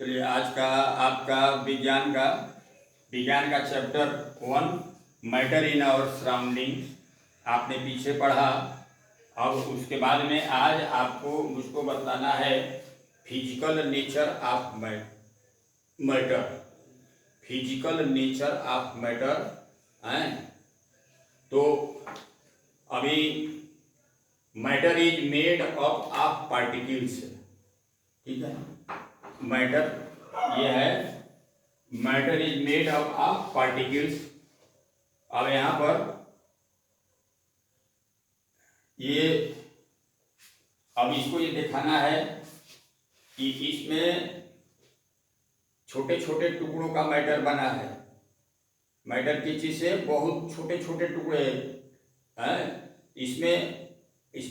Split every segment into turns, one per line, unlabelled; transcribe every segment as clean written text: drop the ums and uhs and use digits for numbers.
चलिए आज का आपका विज्ञान का chapter 1 matter in our surrounding आपने पीछे पढ़ा। अब उसके बाद में आज आपको मुझको बताना है physical nature of matter. Physical nature of matter हैं। तो अभी matter is made up of particles, ठीक है। मैटर ये है, matter is made up of particles. अब यहां पर ये अब इसको ये दिखाना है कि इसमें छोटे छोटे टुकड़ों का मैटर बना है। मैटर की चीज से बहुत छोटे छोटे टुकड़े हैं। इसमें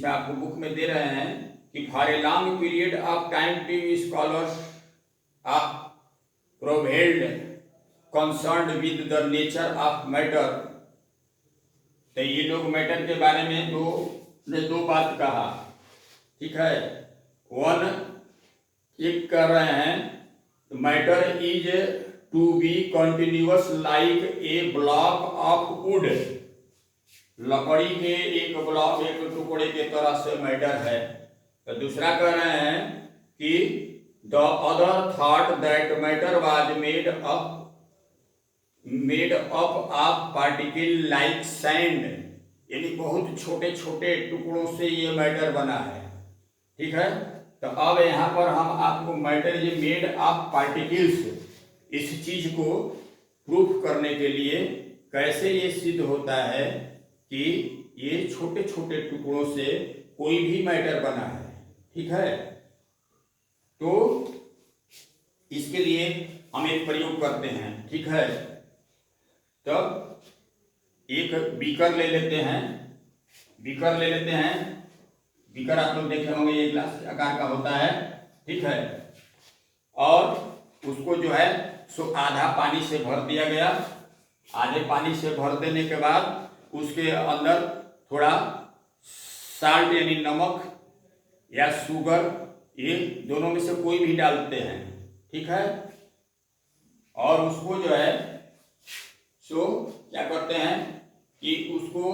आपको बुक में दे रहे हैं कि for a long period of time to scholars are prevailed concerned with the nature of matter. तो ये लोग मैटर के बारे में दो बात कहा, ठीक है। वन एक कर रहे हैं, matter is to be continuous like a block of wood. लकड़ी के एक ब्लॉक, एक टुकड़े के तरह से मैटर है। तो दूसरा कह रहे हैं कि the other thought that matter was made up of particle like sand, यानी बहुत छोटे छोटे टुकड़ों से ये मैटर बना है, ठीक है। तो अब यहाँ पर हम आपको matter is made of particles, इस चीज को प्रूफ करने के लिए कैसे ये सिद्ध होता है कि ये छोटे छोटे टुकड़ों से कोई भी मैटर बना है, ठीक है। तो इसके लिए हम एक प्रयोग करते हैं, ठीक है। तब एक बीकर ले लेते हैं। बीकर आप लोग देखे होंगे, ये ग्लास के आकार का होता है, ठीक है। और उसको जो है सो आधा पानी से भर दिया गया। आधे पानी से भर देने के बाद उसके अंदर थोड़ा साल्ट यानी नमक या शुगर, ये दोनों में से कोई भी डालते हैं, ठीक है। और उसको जो है सो क्या करते हैं कि उसको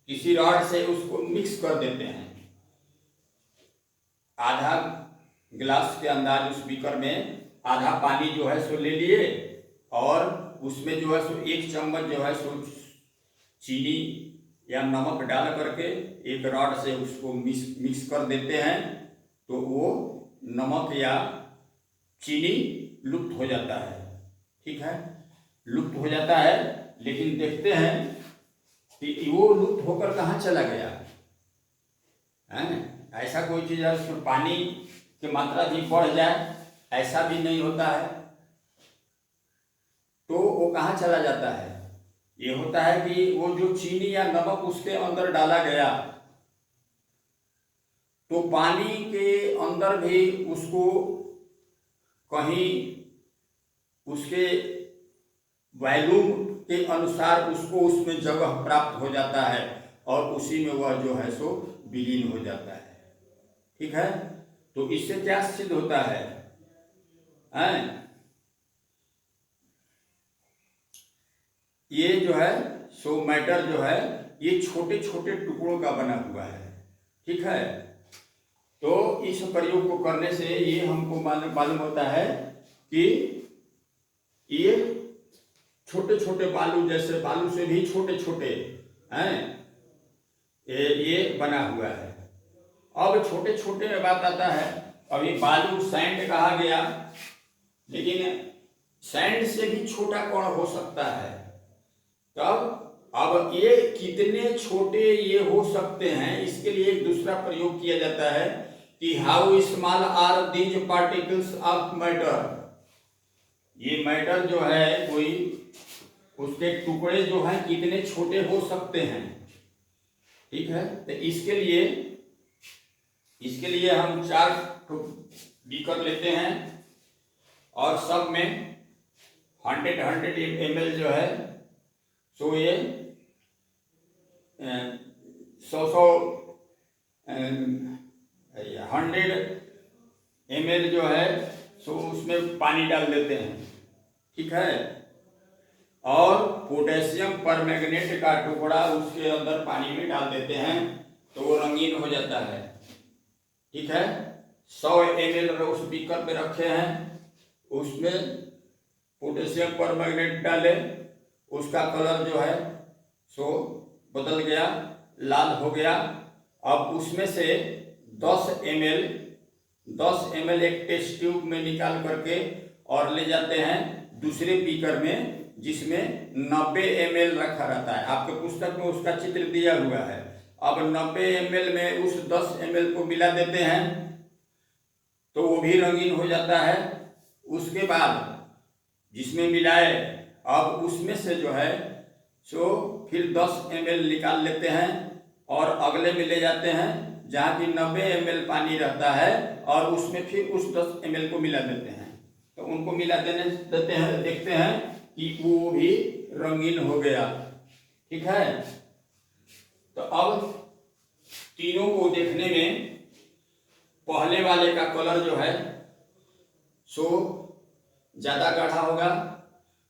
किसी रॉड से उसको मिक्स कर देते हैं। आधा गिलास के अंदाज उस बीकर में आधा पानी जो है सो ले लिए और उसमें जो है सो एक चम्मच जो है सो चीनी या नमक डाल करके एक रॉड से उसको मिक्स कर देते हैं। तो वो नमक या चीनी लुप्त हो जाता है, ठीक है, लुप्त हो जाता है। लेकिन देखते हैं कि वो लुप्त होकर कहाँ चला गया है। ऐसा कोई चीज है उसमें पानी की मात्रा भी बढ़ जाए, ऐसा भी नहीं होता है। तो वो कहाँ चला जाता है? ये होता है कि वो जो चीनी या नमक उसके अंदर डाला गया, तो पानी के अंदर भी उसको कहीं उसके वॉल्यूम के अनुसार उसको उसमें जगह प्राप्त हो जाता है और उसी में वह जो है सो विलीन हो जाता है, ठीक है। तो इससे क्या सिद्ध होता है? ये जो है सो मैटर जो है ये छोटे छोटे टुकड़ों का बना हुआ है, ठीक है। तो इस प्रयोग को करने से ये हमको मालूम होता है कि ये छोटे छोटे बालू, जैसे बालू से भी छोटे छोटे हैं, ये बना हुआ है। अब छोटे छोटे में बात आता है, अभी बालू सैंड कहा गया, लेकिन सैंड से भी छोटा कौन हो सकता है? तब अब ये कितने छोटे ये हो सकते हैं, इसके लिए एक दूसरा प्रयोग किया जाता है कि how small are these particles of matter. ये मैटर जो है कोई उसके टुकड़े जो हैं कितने छोटे हो सकते हैं, ठीक है। तो इसके लिए हम 4 बीकर लेते हैं और सब में 100 ml जो है सो ये 100 ml जो है सो उसमें पानी डाल देते हैं, ठीक है। और पोटेशियम परमैंगनेट का टुकड़ा उसके अंदर पानी में डाल देते हैं तो वो रंगीन हो जाता है, ठीक है। 100 ml उस बीकर पे रखे हैं, उसमें पोटेशियम परमैंगनेट डाले, उसका कलर जो है सो बदल गया, लाल हो गया। अब उसमें से 10 ml एक टेस्ट ट्यूब में निकाल करके और ले जाते हैं दूसरे बीकर में, जिसमें 90 ml रखा रहता है। आपके पुस्तक में उसका चित्र दिया हुआ है। अब 90 ml में उस 10 ml को मिला देते हैं तो वो भी रंगीन हो जाता है। उसके बाद जिसमें मिलाए, अब उसमें से जो है सो फिर 10 ml निकाल लेते हैं और अगले में ले जाते हैं जहाँ की 90 ml पानी रहता है, और उसमें फिर उस 10 ml को मिला देते हैं। तो उनको मिला देते हैं, देखते हैं कि वो भी रंगीन हो गया, ठीक है। तो अब तीनों को देखने में पहले वाले का कलर जो है सो ज्यादा गाढ़ा होगा,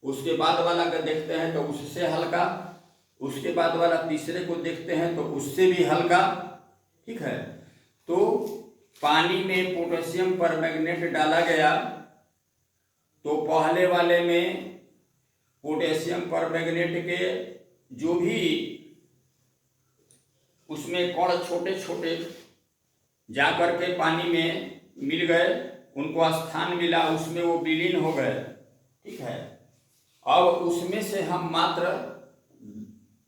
उसके बाद वाला का देखते हैं तो उससे हल्का, उसके बाद वाला तीसरे को देखते हैं तो उससे भी हल्का, ठीक है। तो पानी में पोटेशियम परमैंगनेट डाला गया तो पहले वाले में पोटेशियम परमैंगनेट के जो भी उसमें कण छोटे छोटे जाकर के पानी में मिल गए, उनको स्थान मिला, उसमें वो विलीन हो गए, ठीक है। अब उसमें से हम मात्र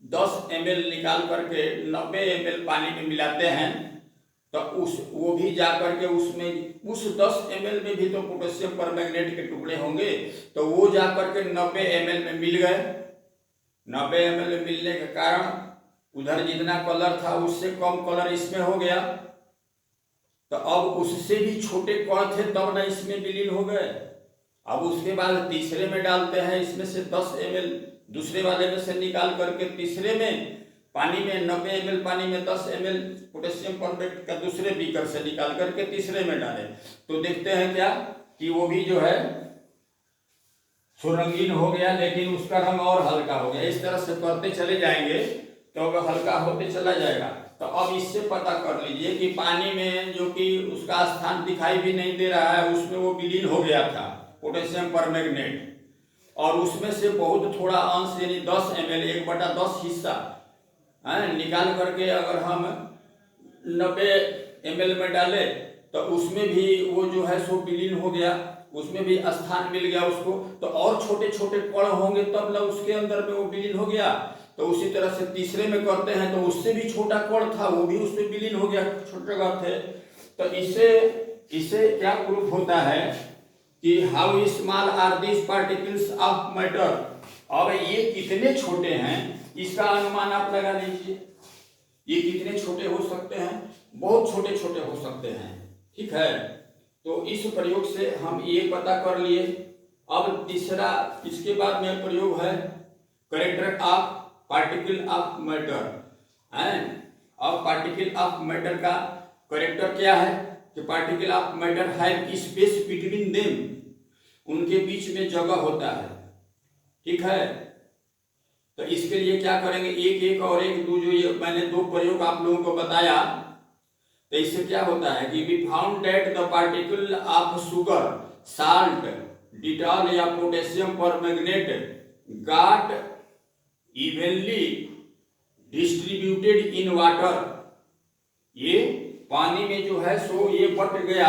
10 ml निकाल करके 90 ml पानी में मिलाते हैं तो वो भी जाकर के उसमें उस 10 ml में भी तो पोटेशियम परमैंगनेट के टुकड़े होंगे, तो वो जाकर के 90 ml में मिल गए। 90 ml में मिलने के कारण उधर जितना कलर था उससे कम कलर इसमें हो गया। तो अब उससे भी छोटे कण थे तब ना इसमें विलीन हो गए। अब उसके बाद तीसरे में डालते हैं, इसमें से 10 ml दूसरे वाले में से निकाल करके तीसरे में पानी में 90 ml पानी में 10 ml पोटेशियम परमैंगनेट का दूसरे बीकर से निकाल करके तीसरे में डालें तो देखते हैं क्या कि वो भी जो है सो रंगीन हो गया, लेकिन उसका रंग और हल्का हो गया। इस तरह से करते चले जाएंगे तो वह हल्का होते चला जाएगा। तो अब इससे पता कर लीजिए कि पानी में जो कि उसका स्थान दिखाई भी नहीं दे रहा है, उसमें वो विलीन हो गया था पोटेशियम परमैंगनेट, और उसमें से बहुत थोड़ा अंश यानी 10 ml 1/10 हिस्सा निकाल करके अगर हम 90 ml में डाले तो उसमें भी वो जो है सो विलीन हो गया, उसमें भी स्थान मिल गया उसको। तो और छोटे छोटे कण होंगे तब ना उसके अंदर में वो विलीन हो गया। तो उसी तरह से तीसरे में करते हैं तो उससे भी छोटा कण था, वो भी उसमें विलीन हो गया, छोटे कण थे। तो इससे क्या प्रूफ होता है कि how small are this particles of matter. अब ये कितने छोटे हैं इसका अनुमान आप लगा लीजिए। ये कितने छोटे हो सकते हैं, बहुत छोटे छोटे हो सकते हैं, ठीक है। तो इस प्रयोग से हम ये पता कर लिए। अब तीसरा इसके बाद में प्रयोग है character of particle of matter. अब पार्टिकल ऑफ मैटर का कैरेक्टर क्या है कि particle of matter have space between them, उनके बीच में जगह होता है, ठीक है। तो इसके लिए क्या करेंगे, एक एक और एक दो, जो ये मैंने 2 प्रयोग आप लोगों को बताया, तो इससे क्या होता है कि we found that the particle of sugar, salt, Dettol या potassium permanganate got evenly distributed in water. ये पानी में जो है सो ये बट गया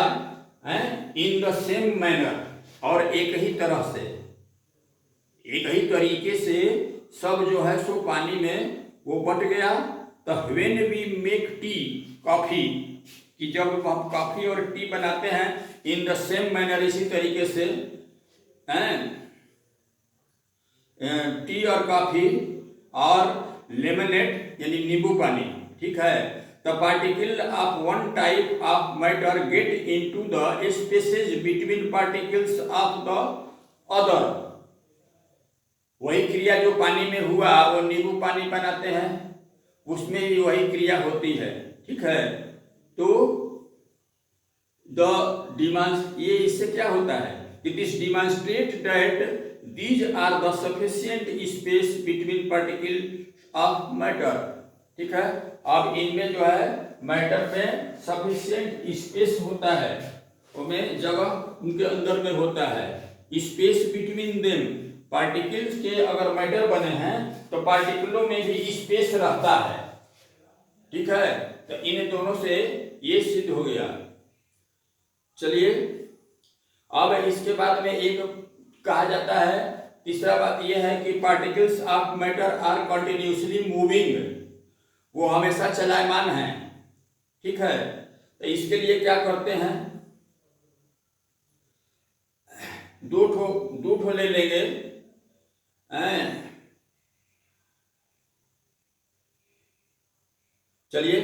है इन द सेम मैनर, और एक ही तरह से, एक ही तरीके से सब जो है सो पानी में वो बट गया। तो when we make tea, coffee, कि जब हम कॉफी और टी बनाते हैं इन द सेम मैनर, इसी तरीके से टी और कॉफी और लेमनेड यानी नींबू पानी, ठीक है। The particle of one type of matter get into the spaces between particles of the other. वही क्रिया जो पानी में हुआ वो नींबू पानी बनाते हैं, उसमें भी वही क्रिया होती है, ठीक है। तो ये इससे क्या होता है, it is demonstrate that these are the sufficient space between particle of matter. ठीक है, अब इनमें जो है मैटर में सफिशिएंट स्पेस होता है, उनमें जगह उनके अंदर में होता है, स्पेस बिटवीन देम। पार्टिकल्स के अगर मैटर बने हैं तो पार्टिकलों में भी स्पेस रहता है। ठीक है, तो इन दोनों से ये सिद्ध हो गया। चलिए अब इसके बाद में एक कहा जाता है, तीसरा बात यह है कि particles of matter are continuously moving, वो हमेशा चलायमान है। ठीक है, तो इसके लिए क्या करते हैं, दो ठो ले लेंगे। चलिए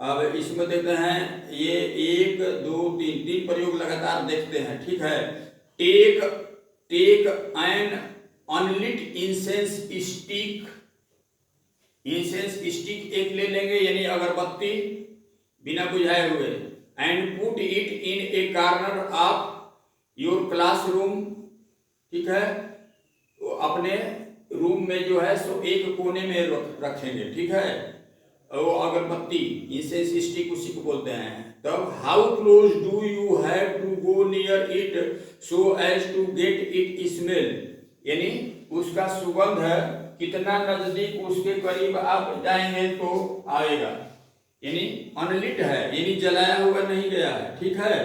अब इसमें देखते हैं, ये 1 2 3 प्रयोग लगातार देखते हैं। ठीक है, take an unlit incense stick, incense stick एक ले लेंगे यानी अगरबत्ती बिना बुझाए हुए, and put it in a corner of your classroom. ठीक है, तो अपने रूम में जो है सो एक कोने में रखेंगे। ठीक है, वो अगरबत्ती इंसेंस स्टिक उसी को बोलते हैं। तब how close do you have to go near it so as to get it smell, यानी उसका सुगंध है कितना नजदीक उसके करीब आप जाएंगे तो आएगा। यानी अनलिट है, यानी जलाया हुआ नहीं गया है। ठीक है,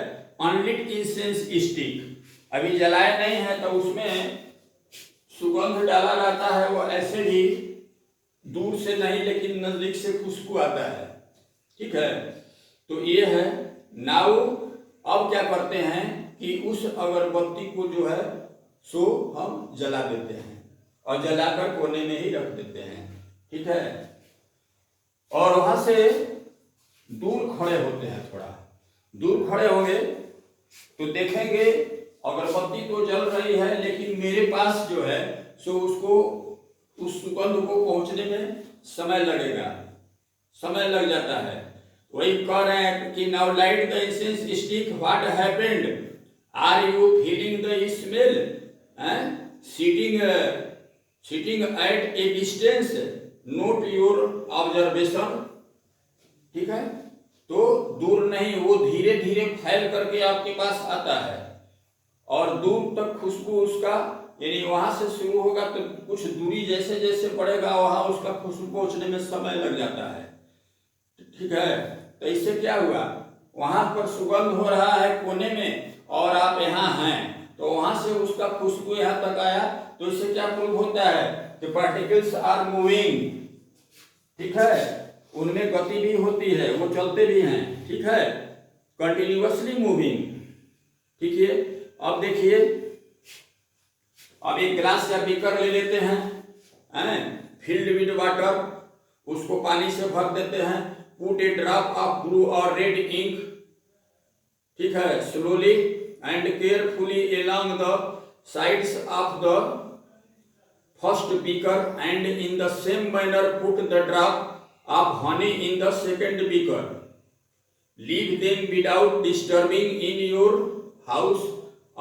अनलिट इंसेंस स्टिक, अभी जलाया नहीं है तो उसमें सुगंध डाला रहता है, वो ऐसे भी दूर से नहीं लेकिन नजदीक से खुशबू आता है। ठीक है, तो ये है। नाउ अब क्या करते हैं कि उस अगरबत्ती को जो है सो हम जला देते हैं और जलाकर कोने में ही रख देते हैं। ठीक है, और वहां से दूर खड़े होते हैं, थोड़ा दूर खड़े होंगे तो देखेंगे अगरबत्ती तो जल रही है लेकिन मेरे पास जो है सो उसको उस सुगंध को पहुंचने में समय लगेगा, समय लग जाता है। वही कह रहे हैं कि now light the incense stick, what happened, are you feeling the smell, sitting at a distance, note your observation. ठीक है, तो दूर नहीं, वो धीरे धीरे फैल करके आपके पास आता है और दूर तक खुशबू उसका, यानी वहां से शुरू होगा तो कुछ दूरी जैसे जैसे बढ़ेगा वहां उसका खुशबू पहुंचने में समय लग जाता है। ठीक है, तो इससे क्या हुआ, वहां पर सुगंध हो रहा है कोने में और आप यहाँ हैं तो वहां से उसका खुशबू यहाँ तक आया, तो इससे क्या प्रूव होता है कि पार्टिकल्स आर मूविंग। ठीक है, उनमें गति भी होती है, वो चलते भी हैं। ठीक है, कंटिन्यूअसली मूविंग। ठीक है, अब देखिए, अब एक ग्लास या बीकर ले लेते हैं, फिल्ड विद वाटर, उसको पानी से भर देते हैं, put A drop of blue और रेड इंक। ठीक है, slowly and carefully along the sides of the first beaker and in the same manner put the drop of honey in the second beaker, leave them without disturbing in your house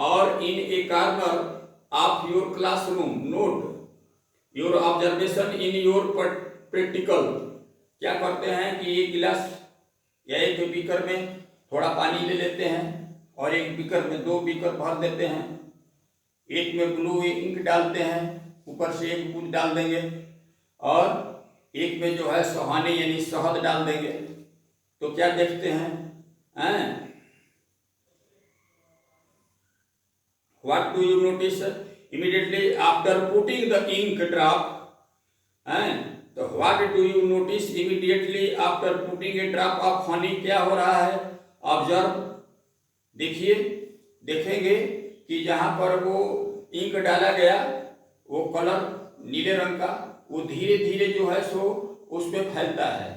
और इन a corner of your classroom, note your observation in your practical। क्या करते हैं कि एक गिलास या एक beaker में थोड़ा पानी ले लेते हैं और एक बीकर में 2 बीकर भर देते हैं, एक में ब्लू इंक डालते हैं, ऊपर से एक बूंद डाल देंगे और एक में जो है सुहानी यानी शहद डाल देंगे। तो क्या देखते हैं, What do you notice immediately after putting the ink drop? तो what do you notice immediately after putting a drop of honey? क्या हो रहा है, ऑब्जर्व, देखिए, देखेंगे कि जहां पर वो इंक डाला गया वो कलर नीले रंग का वो धीरे धीरे जो है सो उसमें फैलता है,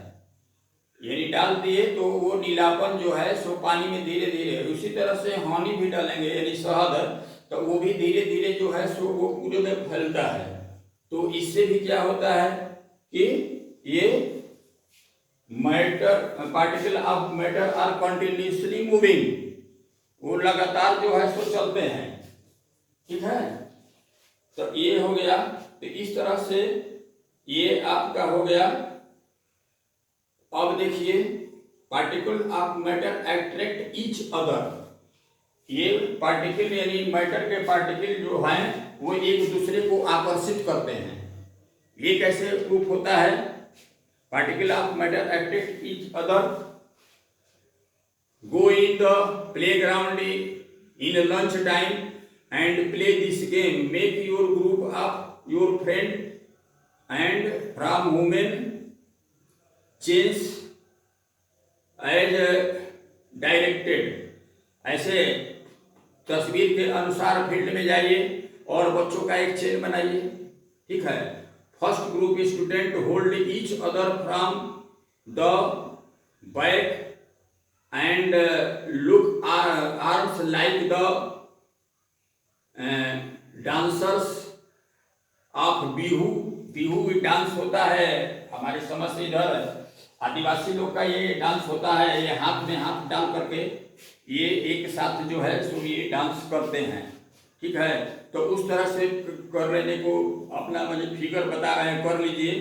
यानी डाल दिए तो वो नीलापन जो है सो पानी में धीरे धीरे। उसी तरह से हनी भी डालेंगे यानी शहद, तो वो भी धीरे धीरे जो है सो वो पूरे में फैलता है। तो इससे भी क्या होता है कि ये matter, particle of matter are continuously moving, वो लगातार जो है सो चलते हैं। ठीक है, तो ये हो गया। तो इस तरह से ये आपका हो गया। अब देखिए, particle of matter attract each other. ये पार्टिकल यानी मैटर के पार्टिकल जो हैं वो एक दूसरे को आकर्षित करते हैं। ये कैसे प्रूफ होता है? Particle of matter attract each other. Go in the playground in lunch time and play this game. Make your group of your friend and from women change as directed. ऐसे तस्वीर के अनुसार फील्ड में जाइए और बच्चों का एक चेन बनाइए। ठीक है, first group student hold each other from the back and look arms like the dancers of Bihu. Bihu dance होता है हमारी समझ से, इधर आदिवासी लोग का ये डांस होता है। ये हाथ में हाथ डाल करके ये एक साथ जो है सो ये डांस करते हैं। ठीक है, तो उस तरह से कर लेने को अपना मुझे फिगर बता रहे हैं, कर लीजिए।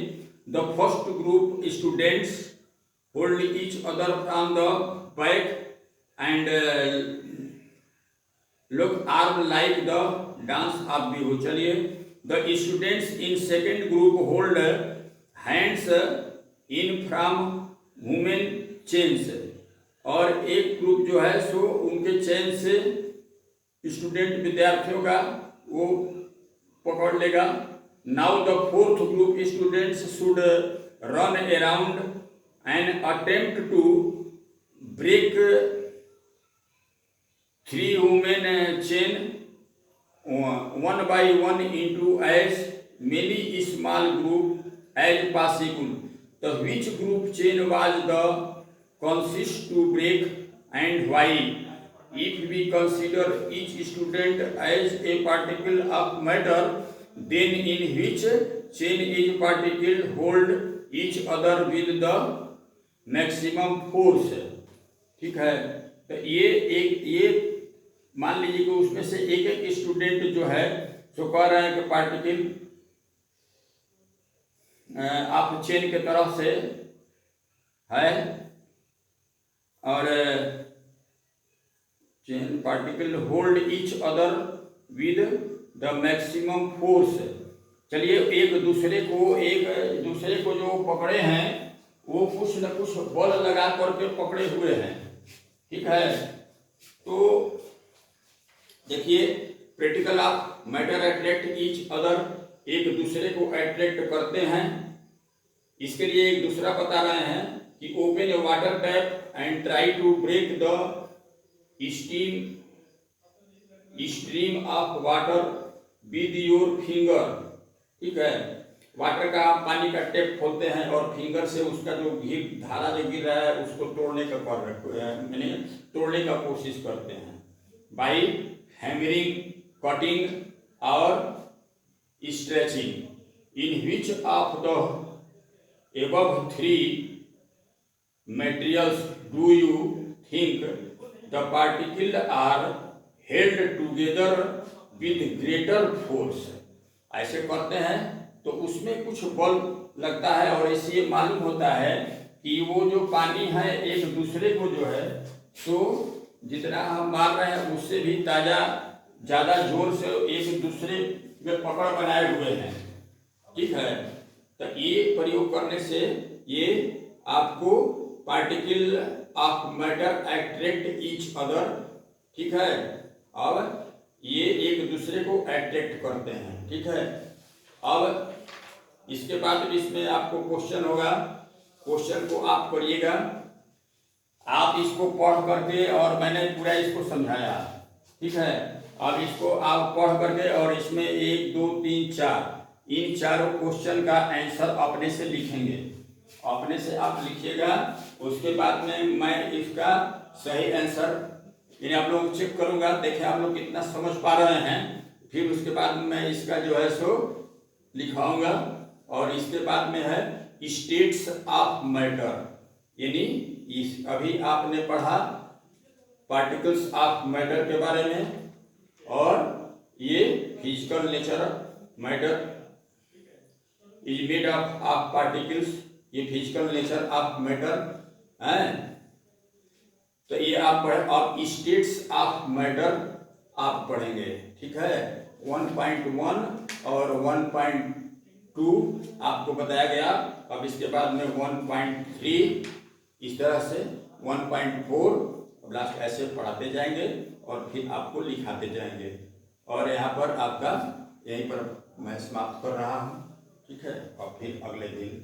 The first group students hold each other from the back and look arm like the dance of bihu। चलिए, the students in second group hold hands in from women chains। और एक ग्रुप जो है सो उनके चेन से student विद्यार्थियों का वो पकड़ लेगा। now the fourth group students should run around and attempt to break three women chain one by one into as many small group as possible। तो which group chain was the consist to break and why? If we consider each student as a particle of matter, then in which chain each particle hold each other with the maximum force। ठीक है, तो ये मान लीजिए कि उसमें से एक एक स्टूडेंट जो है जो कह रहे हैं कि पार्टिकल आप चेन के तरफ से है और chain particle hold each other with the maximum force. चलिए, एक दूसरे को जो पकड़े हैं वो कुछ न कुछ बल लगा करके पकड़े हुए हैं। ठीक है, तो देखिए, particle of matter attract each other, एक दूसरे को अट्रैक्ट करते हैं। इसके लिए एक दूसरा बता रहे हैं कि open a water tap and try to break the stream of water with your finger. ठीक है, वाटर का पानी का टैप खोलते हैं और फिंगर से उसका जो धारा जो गिर रहा है उसको तोड़ने का कोशिश करते हैं। बाई हैमरिंग, कटिंग और stretching. In which of the above three materials do you think the particles are held together with greater force? ऐसे करते हैं तो उसमें कुछ बल लगता है और इससे मालूम होता है कि वो जो पानी है एक दूसरे को जो है तो जितना हम मार रहे हैं उससे भी ज़्यादा जोर से एक दूसरे में पकड़ बनाए हुए हैं। ठीक है, तो ये प्रयोग करने से ये आपको particle of matter attract each other. ठीक है, अब ये एक दूसरे को अट्रैक्ट करते हैं। ठीक है, अब इसके बाद इसमें आपको क्वेश्चन होगा, क्वेश्चन को आप करिएगा। आप इसको पढ़ करके और मैंने पूरा इसको समझाया। ठीक है, अब इसको आप पढ़ करके और इसमें 1 2 3 4 इन चारों क्वेश्चन का आंसर अपने से लिखेंगे। अपने से आप लिखिएगा, उसके बाद में मैं इसका सही आंसर यानी आप लोग चेक करूंगा, देखें आप लोग कितना समझ पा रहे हैं। फिर उसके बाद मैं इसका जो है सो लिखाऊंगा और इसके बाद में है स्टेट्स ऑफ मैटर, यानी इस अभी आपने पढ़ा पार्टिकल्स ऑफ मैटर के बारे में, और ये physical nature of matter is made of particles, ये फिजिकल नेचर ऑफ मैटर है। तो ये आप पढ़े, और स्टेट्स ऑफ मैटर आप पढ़ेंगे, ठीक है। 1.1 और 1.2 आपको बताया गया। अब इसके बाद में 1.3 इस तरह से 1.4 लास्ट ऐसे पढ़ाते जाएंगे और फिर आपको लिखाते जाएंगे। और यहाँ पर आपका यहीं पर मैं समाप्त कर रहा हूँ, ठीक है। और फिर अगले दिन